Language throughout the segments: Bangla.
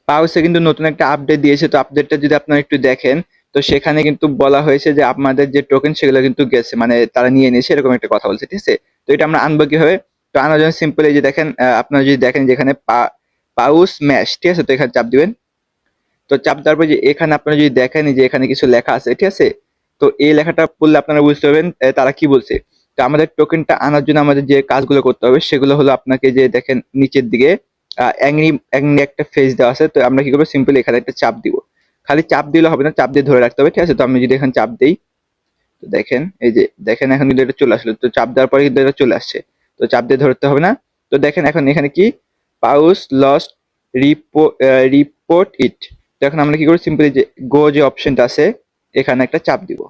পাউসে কিন্তু নতুন একটা আপডেট দিয়েছে। তো আপডেটটা যদি আপনারা একটু দেখেন, তো সেখানে কিন্তু বলা হয়েছে যে আমাদের যে টোকেন সেগুলো কিন্তু গেছে, মানে তারা নিয়ে নিয়েছে, এরকম একটা কথা বলছে, ঠিক আছে? তো এটা আমরা আনবো কিভাবে? তো আনার জন্য সিম্পল, এই যে দেখেন, আপনারা যদি দেখেন যেখানে পাউস ম্যাশ, ঠিক আছে? তো এখানে চাপ দিবেন। তো চাপ দেওয়ার পর যে এখানে আপনারা যদি দেখেন যে এখানে কিছু লেখা আছে, ঠিক আছে? তো এই লেখাটা পড়লে আপনারা বুঝতে পারবেন তারা কি বলছে। তো আমাদের টোকেনটা আনার জন্য আমাদের যে কাজগুলো করতে হবে সেগুলো হলো, আপনাকে যে দেখেন নিচের দিকে অ্যাংরি অ্যাংরি একটা ফেস দেওয়া আছে। তো আমরা কি করবো, সিম্পল এখানে একটা চাপ দিব। খালি চাপ দিলে হবে না, চাপ দিয়ে ধরে রাখতে হবে, ঠিক আছে? তো আমি যদি এখানে চাপ দিই, তো দেখেন, এই যে দেখেন এখন কিন্তু এটা চলে আসলো। তো চাপ দেওয়ার পরে কিন্তু এটা চলে আসছে। তো চাপ দিয়ে ধরতে হবে না। তো দেখেন এখন এখানে কি, পাউস লস্ট রিপোর্ট ইট। তো এখন আমরা কি করব, সিম্পলি যে গো যে অপশনটা আছে এখানে একটা চাপ দিব।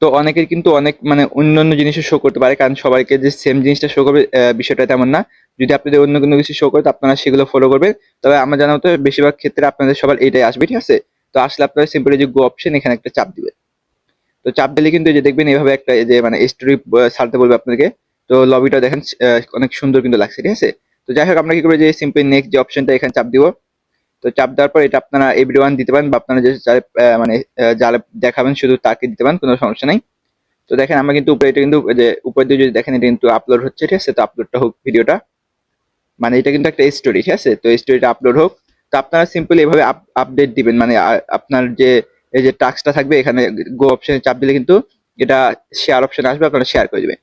তো অনেকের কিন্তু অনেক মানে অন্য অন্য জিনিসও শো করতে পারে, কারণ সবাইকে যে সেম জিনিসটা শো করবে বিষয়টা তেমন না। যদি আপনাদের অন্য কোনো কিছু শো করে তো আপনারা সেগুলো ফলো করবেন। তবে আমার জানা মতো বেশিরভাগ ক্ষেত্রে আপনাদের সবার এইটাই আসবে, ঠিক আছে? তো আসলে আপনারা সিম্পলি যে গো অপশন এখানে একটা চাপ দিবেন। তো চাপ দিলে কিন্তু এই যে দেখবেন এভাবে একটা এই যে মানে স্টোরি ছাড়তে বলবে আপনাকে। তো লবিটা দেখেন অনেক সুন্দর কিন্তু লাগছে, ঠিক আছে? তো যাই হোক, আমরা কি করবো, যে সিম্পলি নেক্সট যে অপশনটা এখানে চাপ দিব। তো চাপ দেওয়ার পর এটা আপনারা এভরিওয়ান দিতে পারেন, বা আপনারা যে মানে যারা দেখাবেন শুধু তাকে দিতে পারেন, কোনো সমস্যা নাই। তো দেখেন আমরা কিন্তু উপরে, এটা কিন্তু যে উপর দিয়ে যদি দেখেন এটা কিন্তু আপলোড হচ্ছে, ঠিক আছে? তো আপলোডটা হোক ভিডিওটা, মানে এটা কিন্তু একটা স্টোরি, ঠিক আছে? তো স্টোরিটা আপলোড হোক। তো আপনারা সিম্পলি এভাবে আপডেট দিবেন, মানে আপনার যে এই যে টাস্কটা থাকবে এখানে গো অপশনে চাপ দিলে কিন্তু এটা শেয়ার অপশন আসবে, আপনারা শেয়ার করে দিবেন।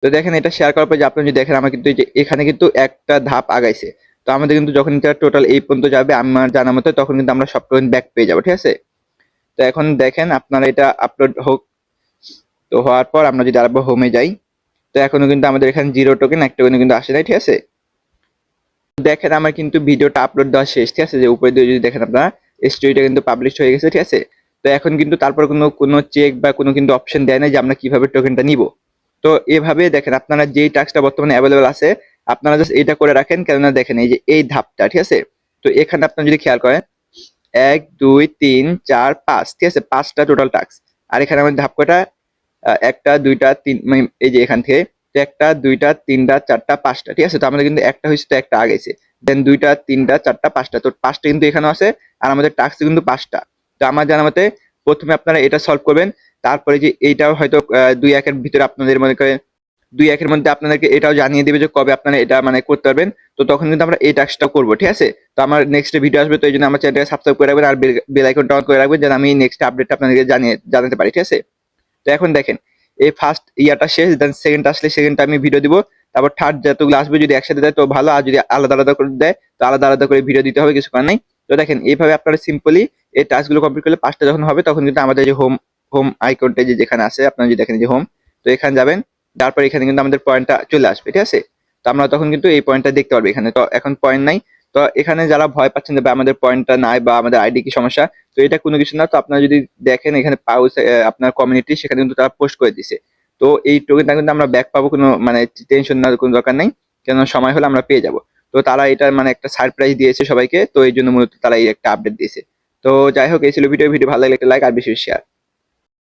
তো দেখেন এটা শেয়ার করার পর যে আপনি যদি দেখেন আমার কিন্তু এই যে এখানে কিন্তু একটা ধাপ আগাইছে। তো আমাদের কিন্তু যখন এটা টোটাল এই পর্যন্ত যাবে আমার জানা মতো, তখন কিন্তু আমরা সব টোকেন ব্যাক পেয়ে যাবো, ঠিক আছে? তো এখন দেখেন আপনারা এটা আপলোড হোক। তো হওয়ার পর আমরা যদি আবার হোমে যাই, তো এখনো কিন্তু আমাদের এখানে 0 টোকেন, 1 টোকেনও কিন্তু আসে নাই, ঠিক আছে? দেখেন আমার কিন্তু ভিডিওটা আপলোড দেওয়া শেষ, ঠিক আছে? যে উপরে দিয়ে যদি দেখেন আপনারা স্টোরিটা কিন্তু পাবলিশ হয়ে গেছে, ঠিক আছে? তো এখন কিন্তু তারপর কোনো চেক বা কোনো কিন্তু অপশন দেয় না যে আমরা কিভাবে টোকেনটা নিব। তো এভাবে দেখেন আপনারা যেই টাস্কটা বর্তমানে অ্যাভেলেবল আছে, আপনারা জাস্ট এটা করে রাখেন, কেননা দেখেন এই যে এই ধাপটা, ঠিক আছে? তো এখানে আপনারা যদি খেয়াল করেন 1 2 3 4 5, ঠিক আছে? 5টা টোটাল টাস্ক। আর এখানে আমাদের ধাপ কয়টা, একটা দুইটা তিন, মানে এই যে এখান থেকে একটা দুইটা তিনটা চারটা পাঁচটা, ঠিক আছে? তো আমাদের কিন্তু একটা হয়েছে, তো একটা আগেছে, দেন দুইটা তিনটা চারটা পাঁচটা, তো পাঁচটা কিন্তু এখানে আছে। আর আমাদের টাস্ক কিন্তু পাঁচটা। তো আমার জানা মতে প্রথমে আপনারা এটা সলভ করবেন। তারপরে যে এইটাও হয়তো 2-1 এর ভিতরে আপনাদের মনে করেন 2-1 এর মধ্যে আপনাদেরকে এটাও জানিয়ে দিবে যে কবে আপনারা এটা মানে করতে পারবেন। তো তখন কিন্তু আমরা এই টাস্কটা করবো, ঠিক আছে? তো আমার নেক্সট ভিডিও আসবে, তো এই জন্য আমার চ্যানেলটাকে সাবস্ক্রাইব করে রাখবেন আর বেল আইকনটা অন করে রাখবেন, যেন আমি নেক্সট আপডেট আপনাদেরকে জানাতে পারি, ঠিক আছে? তো এখন দেখেন এই ফার্স্ট ইয়াটা শেষ, দেন সেকেন্ডটা আসলে সেকেন্ডটা আমি ভিডিও দিব। তারপর থার্ড যতগুলো আসবে যদি একসাথে দেয় তো ভালো, আর যদি আলাদা আলাদা করে দেয় তো আলাদা আলাদা করে ভিডিও দিতে হবে, কিছু করার নাই। তো দেখেন এইভাবে আপনারা সিম্পলি এই টাস্কগুলো কমপ্লিট করলে 5টা যখন হবে তখন কিন্তু আমাদের যে হোম হোম আইকনটা যে যেখানে আছে আপনারা যদি দেখেন যে হোম, তো এখানে যাবেন। তারপর এখানে কিন্তু আমাদের পয়েন্টটা চলে আসবে, ঠিক আছে? তো আমরা তখন কিন্তু এই পয়েন্টটা দেখতে পারবো এখানে। তো এখন পয়েন্ট নাই। তো এখানে যারা ভয় পাচ্ছেন যে আমাদের পয়েন্টটা নাই বা আমাদের আইডি কি সমস্যা, তো এটা কোনো কিছু না। তো আপনারা যদি দেখেন এখানে পাউস আপনার কমিউনিটি, সেখানে কিন্তু তারা পোস্ট করে দিছে। তো এই টোকেনটা কিন্তু আমরা ব্যাক পাবো, কোনো মানে টেনশন নেওয়ার কোনো দরকার নেই, কেন সময় হলে আমরা পেয়ে যাব। তো তারা এটা মানে একটা সারপ্রাইজ দিয়েছে সবাইকে, তো এই জন্য মূলত তারা এই একটা আপডেট দিয়েছে। তো যাই হোক, এই ছিল ভিডিও ভালো লাগলে একটা লাইক আর বেশি শেয়ার।